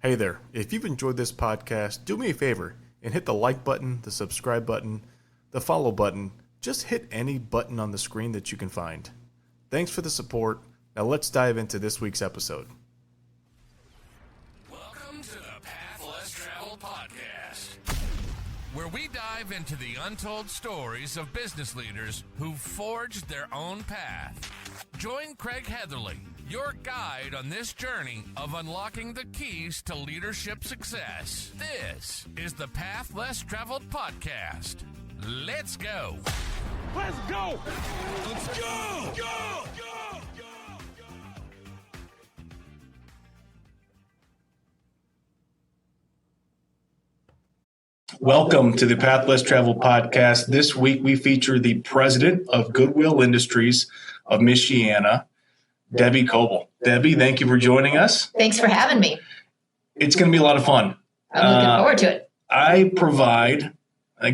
Hey there, if you've enjoyed this podcast, do me a favor and hit the like button, the subscribe button, the follow button. Just hit any button on the screen that you can find. Thanks for the support. Now let's dive into this week's episode. Welcome to the Path Less Traveled podcast, where we dive into the untold stories of business leaders who forged their own path. Join Craig Heatherly, your guide on this journey of unlocking the keys to leadership success. This is the Path Less Traveled podcast. Let's go. Let's go. Let's go. Go. Go. Welcome to the Path Less Travel podcast. This week we feature the president of Goodwill Industries of Michiana, Debie Coble. Debie, thank you for joining us. Thanks for having me. It's going to be a lot of fun. I'm looking forward to it. I provide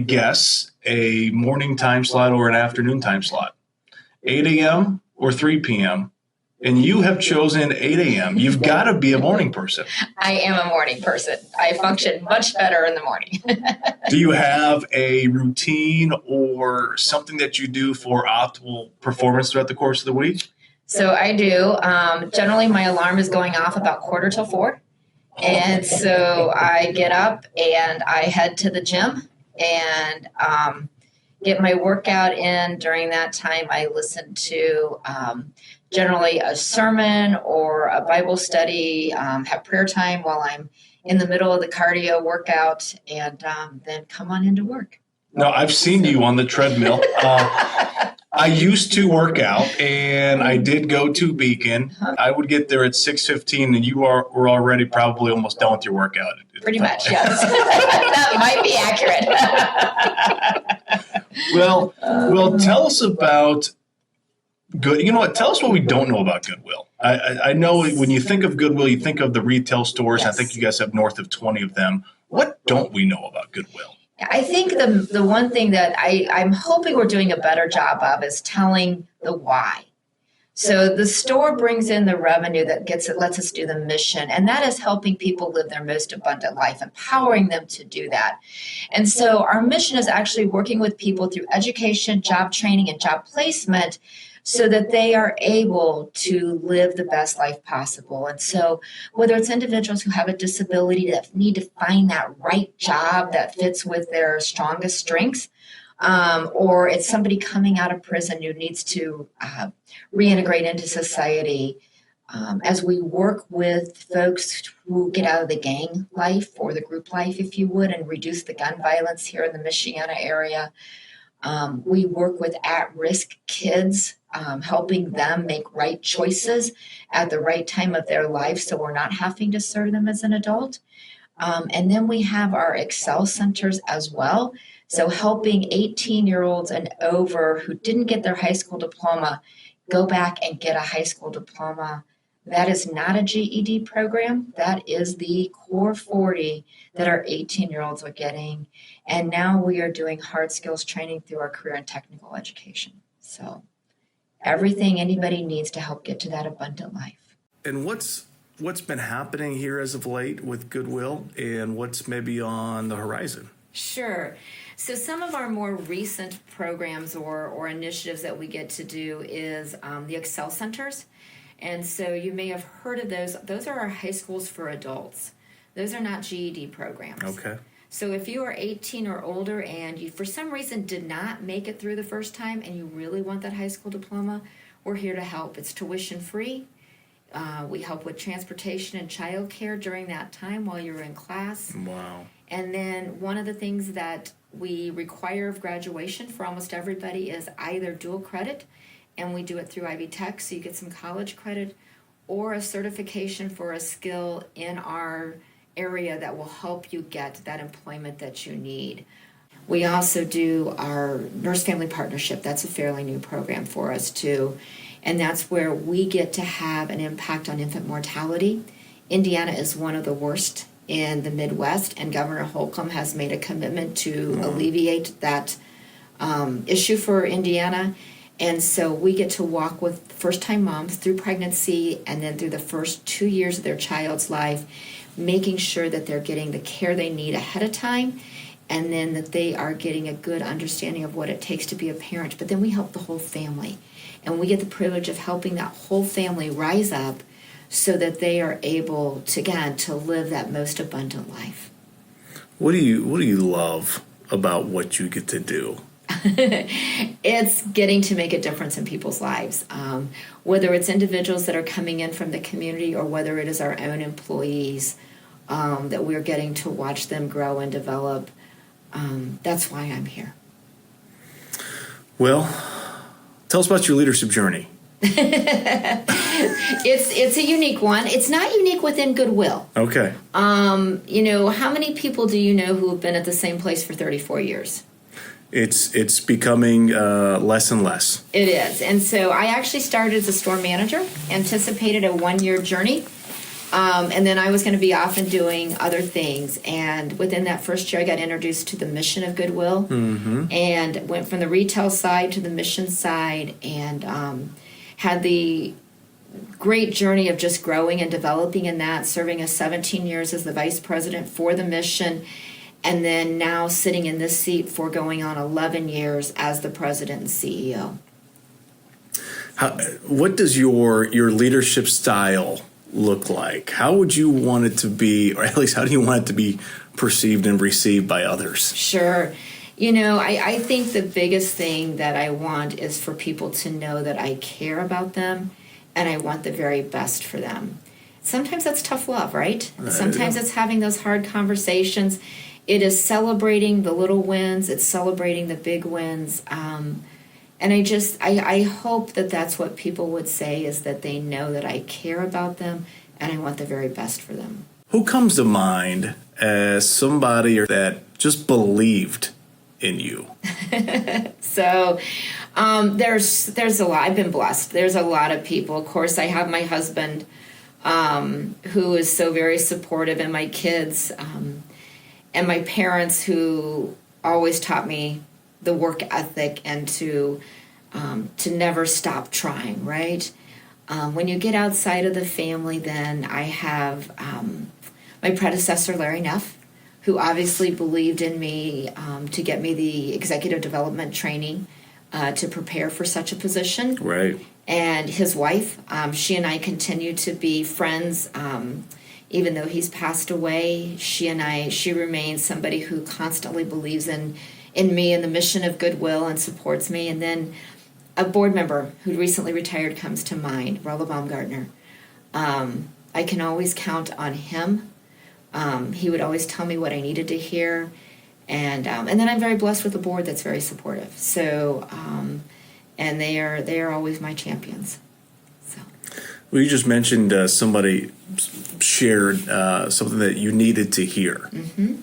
guests a morning time slot or an afternoon time slot, 8 a.m. or 3 p.m., and you have chosen 8 a.m. You've got to be a morning person. I am a morning person. I function much better in the morning. Do you have a routine or something that you do for optimal performance throughout the course of the week? So I do. Generally, my alarm is going off about 4:45. And so I get up and I head to the gym and get my workout in. During that time, I listen to generally a sermon or a Bible study, have prayer time while I'm in the middle of the cardio workout, and then come on into work. No, I've seen you on the treadmill. I used to work out, and I did go to Beacon. I would get there at 6:15, and you were already probably almost done with your workout. Pretty much, yes. That might be accurate. Well, tell us about Good. You know what? Tell us what we don't know about Goodwill. I know when you think of Goodwill, you think of the retail stores. Yes. I think you guys have north of 20 of them. What don't we know about Goodwill? I think the one thing that I'm hoping we're doing a better job of is telling the why. So the store brings in the revenue that lets us do the mission, and that is helping people live their most abundant life, empowering them to do that. And so our mission is actually working with people through education, job training, and job placement so that they are able to live the best life possible. And so whether it's individuals who have a disability that need to find that right job that fits with their strongest strengths, or it's somebody coming out of prison who needs to reintegrate into society, as we work with folks who get out of the gang life or the group life, if you would, and reduce the gun violence here in the Michiana area. We work with at-risk kids, helping them make right choices at the right time of their life so we're not having to serve them as an adult. And then we have our Excel centers as well. So helping 18-year-olds and over who didn't get their high school diploma go back and get a high school diploma. That is not a GED program. That is the core 40 that our 18-year-olds are getting. And now we are doing hard skills training through our career and technical education. So everything anybody needs to help get to that abundant life. And what's been happening here as of late with Goodwill, and what's maybe on the horizon? Sure. So some of our more recent programs or initiatives that we get to do is the Excel centers. And so you may have heard of those. Those are our high schools for adults. Those are not GED programs. Okay. So if you are 18 or older and you for some reason did not make it through the first time and you really want that high school diploma, we're here to help. It's tuition free. We help with transportation and childcare during that time while you're in class. Wow. And then one of the things that we require of graduation for almost everybody is either dual credit, and we do it through Ivy Tech, so you get some college credit, or a certification for a skill in our area that will help you get that employment that you need. We also do our nurse-family partnership. That's a fairly new program for us too. And that's where we get to have an impact on infant mortality. Indiana is one of the worst in the Midwest, and Governor Holcomb has made a commitment to alleviate that issue for Indiana. And so we get to walk with first-time moms through pregnancy and then through the first 2 years of their child's life. making sure that they're getting the care they need ahead of time, and then that they are getting a good understanding of what it takes to be a parent. But then we help the whole family, and we get the privilege of helping that whole family rise up so that they are able to, again, to live that most abundant life. What do you love about what you get to do? It's getting to make a difference in people's lives, whether it's individuals that are coming in from the community or whether it is our own employees, that we're getting to watch them grow and develop. That's why I'm here. Well, tell us about your leadership journey. It's a unique one. It's not unique within Goodwill. Okay. How many people do you know who have been at the same place for 34 years? It's becoming less and less. It is. And so I actually started as a store manager, anticipated a 1-year journey, and then I was going to be off and doing other things. And within that first year, I got introduced to the mission of Goodwill, and went from the retail side to the mission side, and had the great journey of just growing and developing in that, serving as 17 years as the vice president for the mission, and then now sitting in this seat for going on 11 years as the president and CEO. What does your leadership style look like? How would you want it to be, or at least how do you want it to be perceived and received by others? Sure. I think the biggest thing that I want is for people to know that I care about them and I want the very best for them. Sometimes that's tough love, right? Sometimes it's having those hard conversations. It is celebrating the little wins. It's celebrating the big wins. And I hope that that's what people would say, is that they know that I care about them and I want the very best for them. Who comes to mind as somebody that just believed in you? So there's a lot. I've been blessed. There's a lot of people. Of course, I have my husband who is so very supportive, and my kids, and my parents who always taught me the work ethic and to never stop trying, right? When you get outside of the family, then I have my predecessor, Larry Neff, who obviously believed in me to get me the executive development training to prepare for such a position. Right. And his wife, she and I continue to be friends. Even though he's passed away, she remains somebody who constantly believes in me and the mission of Goodwill and supports me. And then a board member who recently retired comes to mind, Rolla Baumgartner. I can always count on him. He would always tell me what I needed to hear. And then I'm very blessed with a board that's very supportive. So, and they are always my champions. So. Well, you just mentioned somebody shared something that you needed to hear.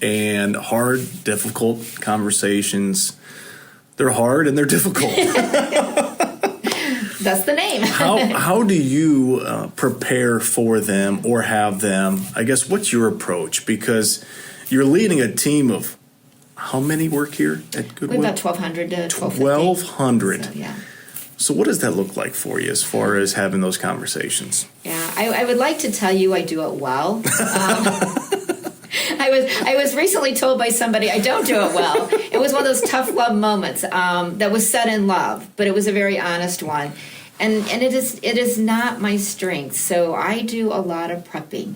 And hard, difficult conversations, they're hard and they're difficult. That's the name. How do you prepare for them or have them? I guess, what's your approach? Because you're leading a team of how many work here at Goodwill? We've about 1,200 to 1,250. 1,200. So, yeah. So what does that look like for you as far as having those conversations? Yeah, I would like to tell you I do it well. I was recently told by somebody I don't do it well. It was one of those tough love moments that was said in love, but it was a very honest one. And it is not my strength. So I do a lot of prepping.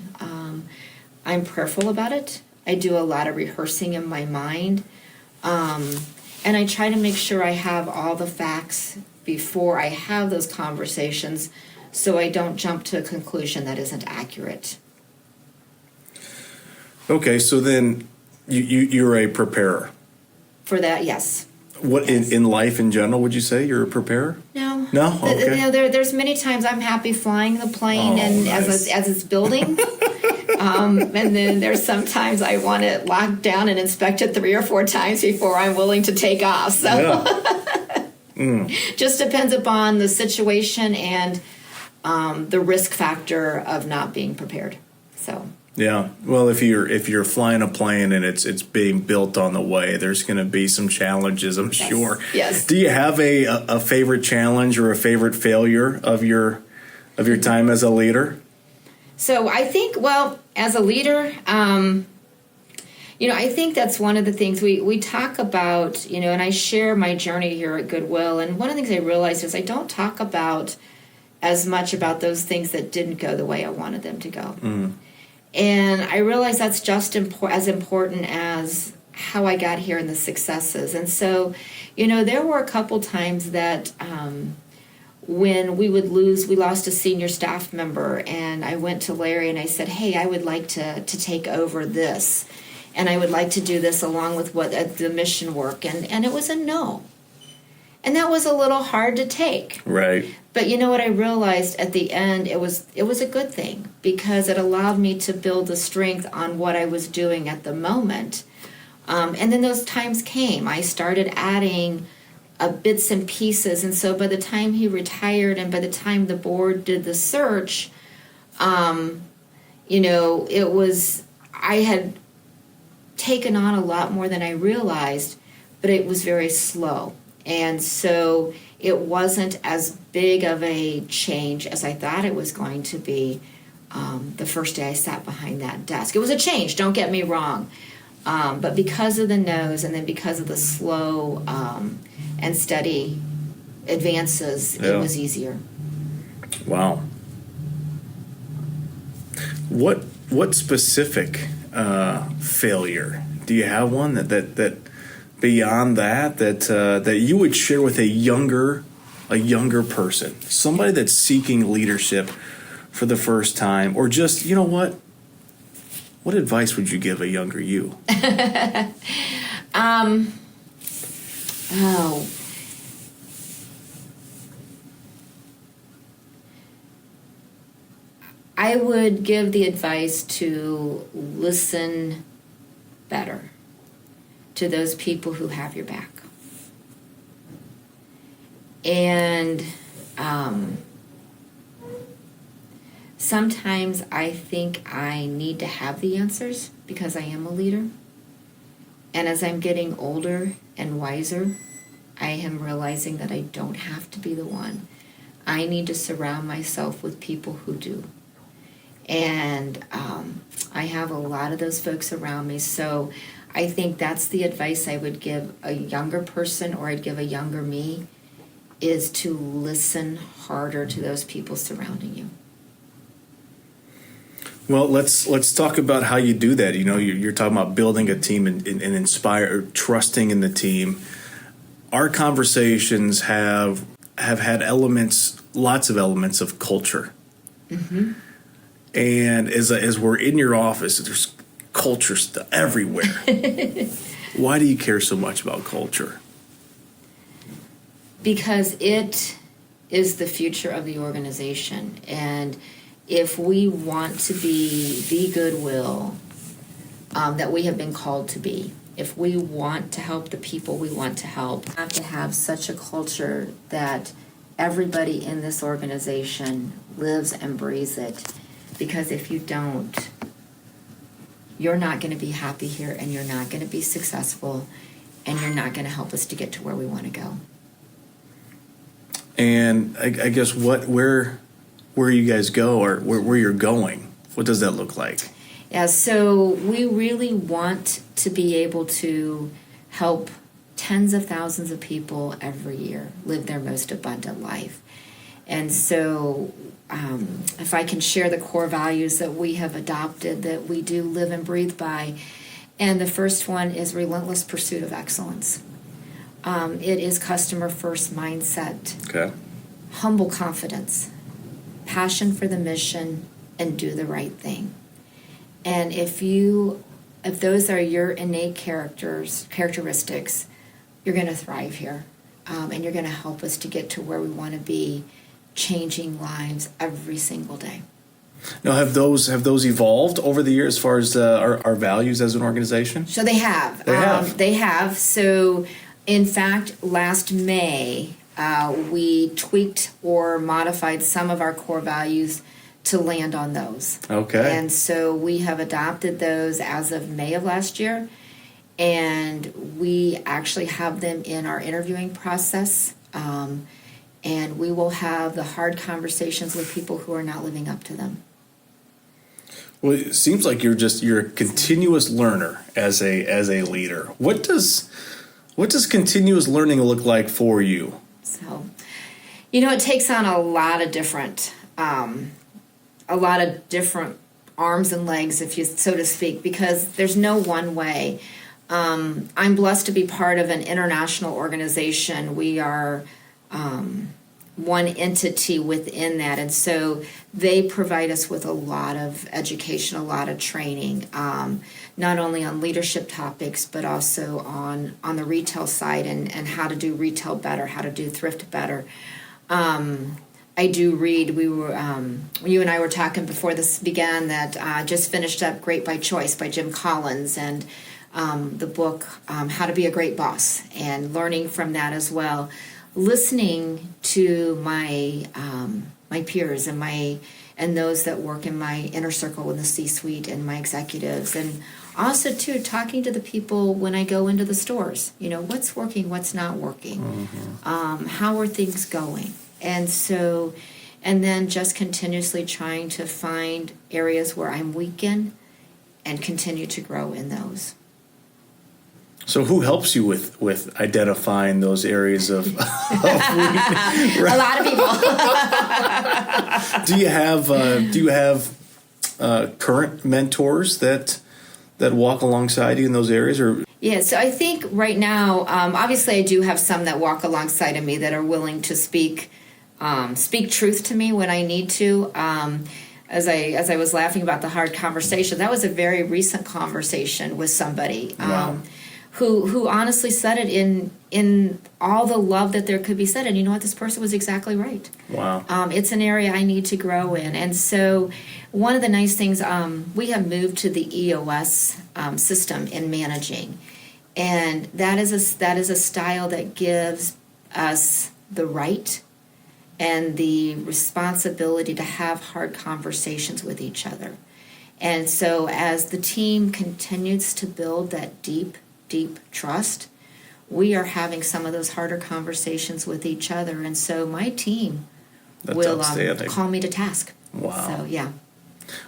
I'm prayerful about it. I do a lot of rehearsing in my mind. And I try to make sure I have all the facts before I have those conversations so I don't jump to a conclusion that isn't accurate. Okay, so then you're a preparer. For that, yes. What Yes. in life in general would you say you're a preparer? No. No? Okay. There's many times I'm happy flying the plane nice. as it's building. And then there's sometimes I want it locked down and inspected 3 or 4 times before I'm willing to take off. So just depends upon the situation and the risk factor of not being prepared. So. Yeah. Well, if you're flying a plane and it's being built on the way, there's going to be some challenges, I'm sure. Yes. Do you have a favorite challenge or a favorite failure of your time as a leader? So I think, well, as a leader, I think that's one of the things we talk about, and I share my journey here at Goodwill. And one of the things I realized is I don't talk about as much about those things that didn't go the way I wanted them to go. And I realized that's just as important as how I got here and the successes. And so, there were a couple times that when we lost a senior staff member, and I went to Larry and I said, hey, I would like to take over this. And I would like to do this along with the mission work. And it was a no. And that was a little hard to take. Right. But you know what I realized at the end, it was a good thing, because it allowed me to build the strength on what I was doing at the moment. And then those times came. I started adding bits and pieces. And so by the time he retired and by the time the board did the search, I had taken on a lot more than I realized, but it was very slow. And so it wasn't as big of a change as I thought it was going to be the first day I sat behind that desk. It was a change, don't get me wrong. But because of the no's and then because of the slow and steady advances, it was easier. Wow. What specific failure do you have? One that beyond that you would share with a younger person, somebody that's seeking leadership for the first time, or just, what advice would you give a younger you? I would give the advice to listen better to those people who have your back. And sometimes I think I need to have the answers because I am a leader. And as I'm getting older and wiser, I am realizing that I don't have to be the one. I need to surround myself with people who do. And I have a lot of those folks around me. So I think that's the advice I would give a younger person, or I'd give a younger me, is to listen harder to those people surrounding you. Well, let's talk about how you do that. You're talking about building a team and inspire, trusting in the team. Our conversations have had lots of elements of culture. Mm-hmm. And as we're in your office, there's culture stuff everywhere. Why do you care so much about culture? Because it is the future of the organization. And if we want to be the Goodwill that we have been called to be, if we want to help the people we want to help, we have to have such a culture that everybody in this organization lives and breathes it. Because if you don't, you're not going to be happy here, and you're not going to be successful, and you're not going to help us to get to where we want to go. And I guess where you guys go, or where you're going, what does that look like? Yeah, so we really want to be able to help tens of thousands of people every year live their most abundant life. And so if I can share the core values that we have adopted, that we do live and breathe by, and the first one is relentless pursuit of excellence. It is customer first mindset, okay, humble confidence, passion for the mission, and do the right thing. And if those are your innate characteristics, you're going to thrive here, and you're going to help us to get to where we want to be, changing lives every single day. Now, have those evolved over the years as far as our values as an organization? So they have. They have. So, in fact, last May, we tweaked or modified some of our core values to land on those. Okay. And so we have adopted those as of May of last year, and we actually have them in our interviewing process. And we will have the hard conversations with people who are not living up to them. Well, it seems like you're a continuous learner as a leader. What does continuous learning look like for you? So, it takes on a lot of different arms and legs, if you so to speak, because there's no one way. I'm blessed to be part of an international organization. We are one entity within that, and so they provide us with a lot of education, a lot of training, not only on leadership topics, but also on the retail side and how to do retail better, how to do thrift better. I do read. We were, you and I were talking before this began that just finished up Great by Choice by Jim Collins, and the book How to Be a Great Boss, and learning from that as well. Listening to my peers and those that work in my inner circle in the C-suite and my executives, and also too talking to the people when I go into the stores. What's working, what's not working, how are things going, and then just continuously trying to find areas where I'm weak in and continue to grow in those. So who helps you with identifying those areas of weakness? A lot of people. Do you have current mentors that walk alongside you in those areas, or? Yeah, so I think right now, obviously, I do have some that walk alongside of me that are willing to speak truth to me when I need to. As I was laughing about the hard conversation, that was a very recent conversation with somebody. Wow. Who honestly said it in all the love that there could be said. And you know what? This person was exactly right. Wow. It's an area I need to grow in. And so one of the nice things, we have moved to the EOS system in managing. And that is a style that gives us the right and the responsibility to have hard conversations with each other. And so as the team continues to build that deep trust, we are having some of those harder conversations with each other, and so my team will call me to task. Wow. So yeah.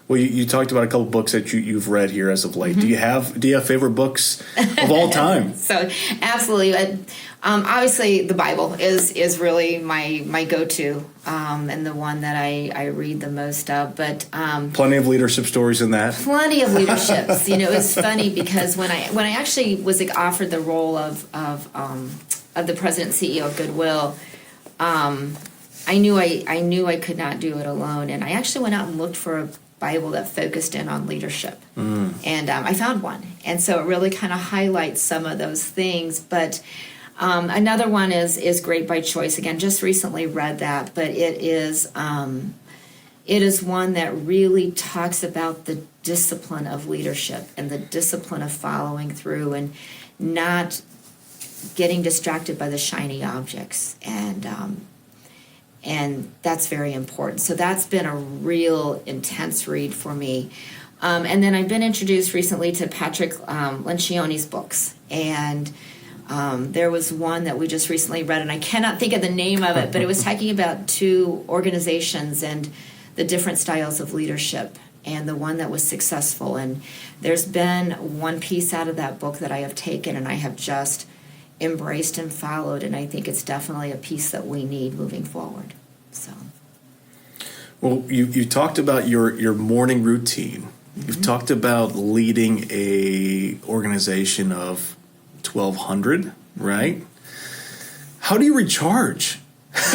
Well, you talked about a couple books that you've read here as of late. Mm-hmm. Do you have favorite books of all time? So absolutely. Obviously, the Bible is really my go-to and the one that I read the most of. But plenty of leadership stories in that. Plenty of leaderships. It's funny because when I actually was offered the role of the president and CEO of Goodwill, I knew I could not do it alone, and I actually went out and looked for a Bible that focused in on leadership, and I found one, and so it really kind of highlights some of those things. But another one is Great by Choice. Again, just recently read that, but it is one that really talks about the discipline of leadership and the discipline of following through and not getting distracted by the shiny objects, and that's very important. So that's been a real intense read for me. And then I've been introduced recently to Patrick Lencioni's books. And there was one that we just recently read, and I cannot think of the name of it, but it was talking about two organizations and the different styles of leadership and the one that was successful. And there's been one piece out of that book that I have taken and I have just embraced and followed, and I think it's definitely a piece that we need moving forward. So, well, you talked about your morning routine. Mm-hmm. You've talked about leading a organization of 1,200, right? How do you recharge? What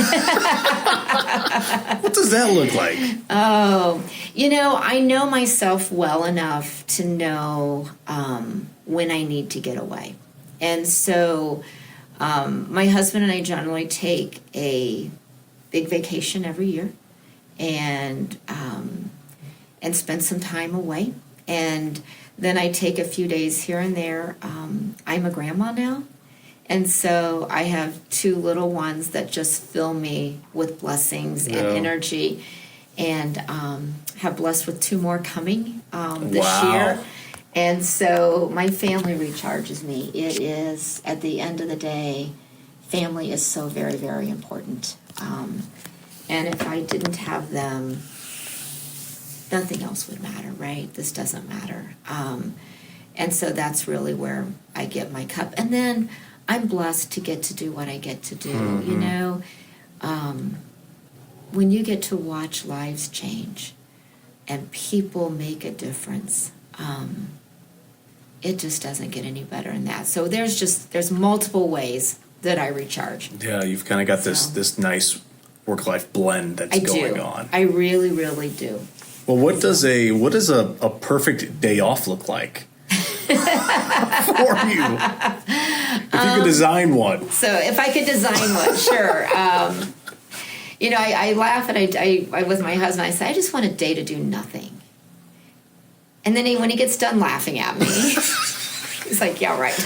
does that look like? Oh, I know myself well enough to know when I need to get away. And so my husband and I generally take a big vacation every year and spend some time away. And then I take a few days here and there. I'm a grandma now. And so I have two little ones that just fill me with blessings and energy, and have blessed with two more coming this year. And so my family recharges me. It is, at the end of the day, family is so very, very important. And if I didn't have them, nothing else would matter, right? This doesn't matter. And so that's really where I get my cup. And then I'm blessed to get to do what I get to do, you know? When you get to watch lives change and people make a difference, it just doesn't get any better than that. So there's multiple ways that I recharge. Yeah, you've kind of got this nice work-life blend that's going on. I really, really do. Well, what does a perfect day off look like for you? If you could design one. So if I could design one, sure. You know, I laugh and I with my husband, I say, I just want a day to do nothing. And then when he gets done laughing at me, he's like, yeah, right.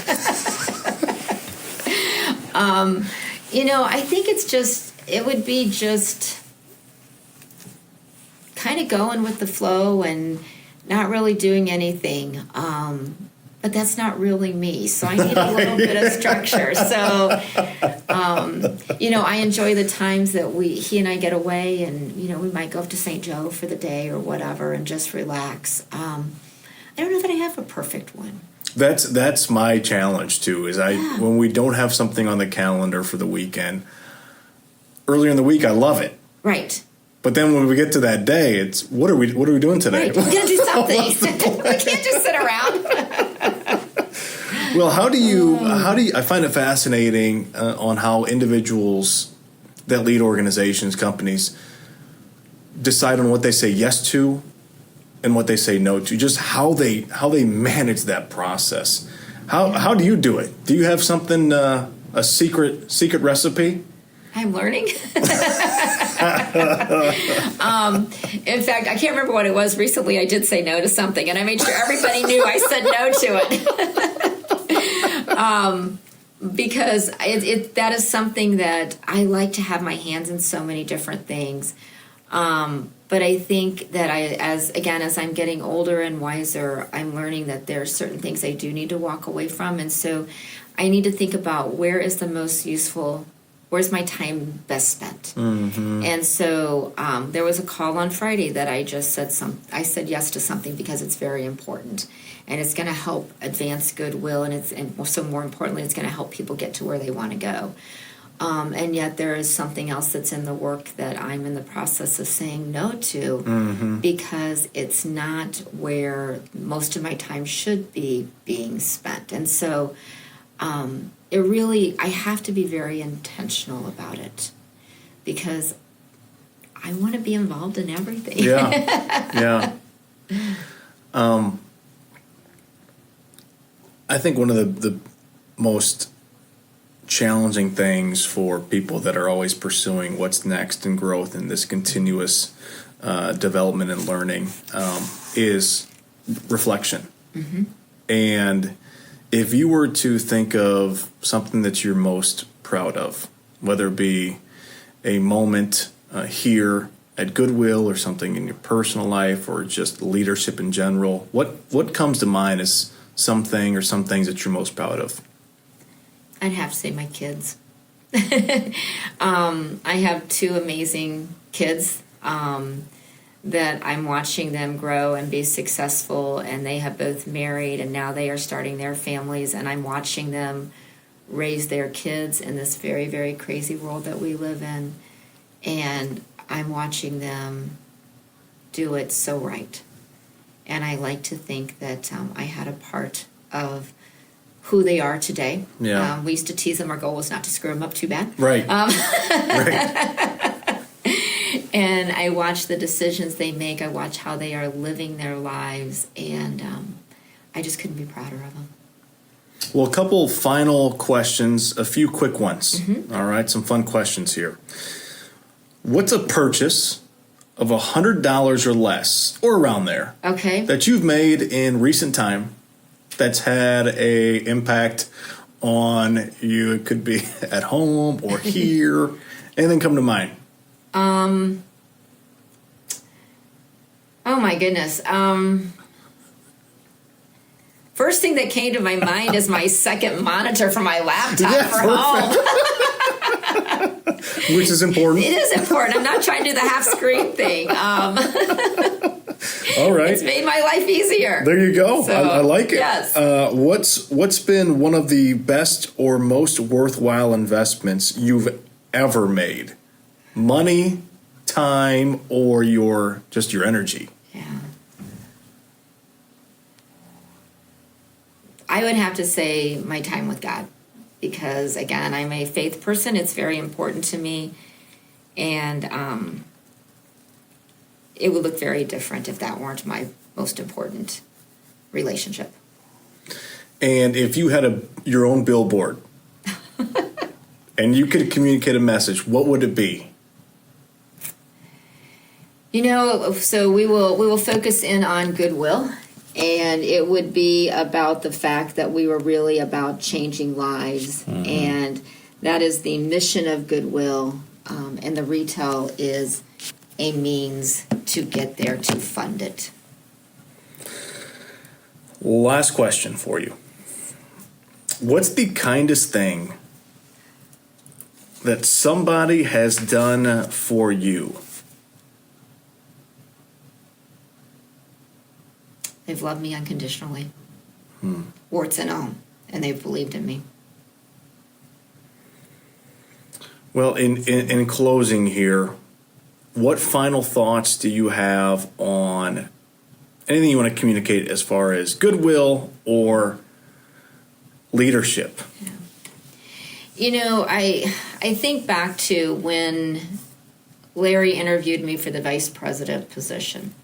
You know, I think it would be just kind of going with the flow and not really doing anything. But that's not really me. So I need a little bit of structure. So, you know, I enjoy the times that he and I get away and, you know, we might go up to St. Joe for the day or whatever and just relax. I don't know that I have a perfect one. That's my challenge too, is when we don't have something on the calendar for the weekend, earlier in the week, I love it. Right. But then when we get to that day, it's what are we doing today? Right. We gotta do something. We can't just sit around. Well, how do you? I find it fascinating on how individuals that lead organizations, companies, decide on what they say yes to and what they say no to. Just how they manage that process. How do you do it? Do you have something a secret recipe? I'm learning. In fact, I can't remember what it was. Recently, I did say no to something, and I made sure everybody knew I said no to it. Because that is something that I like to have my hands in so many different things. But I think that as I'm getting older and wiser, I'm learning that there are certain things I do need to walk away from, and so I need to think about where is the most useful. Where's my time best spent? Mm-hmm. And so there was a call on Friday that I just I said yes to something because it's very important, and it's going to help advance Goodwill, and so more importantly, it's going to help people get to where they want to go. And yet there is something else that's in the work that I'm in the process of saying no to because it's not where most of my time should be being spent. And so I have to be very intentional about it because I want to be involved in everything. Yeah. I think one of the most challenging things for people that are always pursuing what's next in growth and this continuous development and learning is reflection. Mm-hmm. And if you were to think of something that you're most proud of, whether it be a moment here at Goodwill or something in your personal life or just leadership in general, what comes to mind as something or some things that you're most proud of? I'd have to say my kids. I have two amazing kids that I'm watching them grow and be successful, and they have both married and now they are starting their families, and I'm watching them raise their kids in this very, very crazy world that we live in, and I'm watching them do it so right. And I like to think that I had a part of who they are today. Yeah. We used to tease them. Our goal was not to screw them up too bad. Right. Right. And I watch the decisions they make. I watch how they are living their lives. And I just couldn't be prouder of them. Well, a couple final questions, a few quick ones. Mm-hmm. All right, some fun questions here. What's a purchase of $100 or less, or around there, that you've made in recent time that's had a impact on you? It could be at home or here. Anything come to mind? Oh my goodness. First thing that came to my mind is my second monitor for my laptop for home. Which is important. It is important. I'm not trying to do the half screen thing. All right. It's made my life easier. There you go. So, I like it. Yes. What's been one of the best or most worthwhile investments you've ever made? Money, time, or your energy? Yeah. I would have to say my time with God, because again, I'm a faith person. It's very important to me, and it would look very different if that weren't my most important relationship. And if you had your own billboard and you could communicate a message, what would it be? So we will focus in on Goodwill, and it would be about the fact that we were really about changing lives, and that is the mission of Goodwill, and the retail is a means to get there to fund it. Last question for you. What's the kindest thing that somebody has done for you? They've loved me unconditionally, warts and all, and they've believed in me. Well, in closing here, what final thoughts do you have on anything you want to communicate as far as Goodwill or leadership? Yeah. I think back to when Larry interviewed me for the vice president position.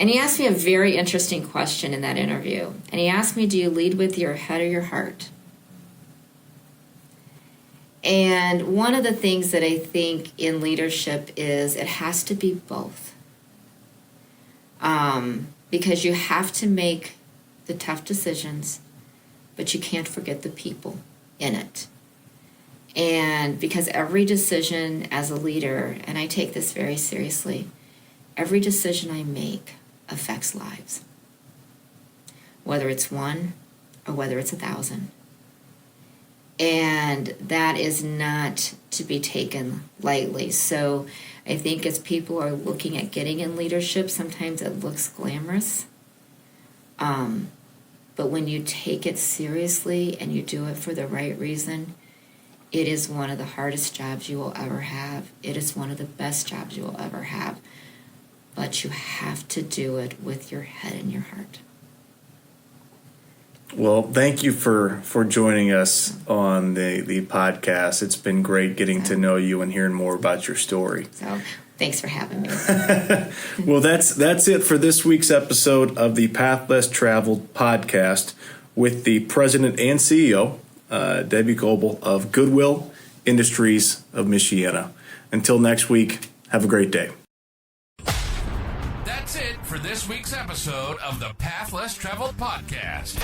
And he asked me a very interesting question in that interview. And he asked me, do you lead with your head or your heart? And one of the things that I think in leadership is it has to be both. Because you have to make the tough decisions, but you can't forget the people in it. And because every decision as a leader, and I take this very seriously, every decision I make affects lives, whether it's one or whether it's 1,000. And that is not to be taken lightly. So I think as people are looking at getting in leadership, sometimes it looks glamorous. But when you take it seriously and you do it for the right reason, it is one of the hardest jobs you will ever have. It is one of the best jobs you will ever have. But you have to do it with your head and your heart. Well, thank you for joining us on the podcast. It's been great getting to know you and hearing more about your story. So thanks for having me. Well, that's it for this week's episode of the Path Less Traveled podcast with the president and CEO, Debie Coble of Goodwill Industries of Michiana. Until next week, have a great day. That's it for this week's episode of the Path Less Traveled podcast.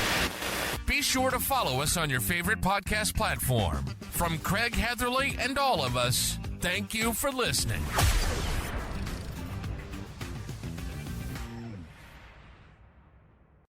Be sure to follow us on your favorite podcast platform. From Craig Heatherly and all of us, thank you for listening.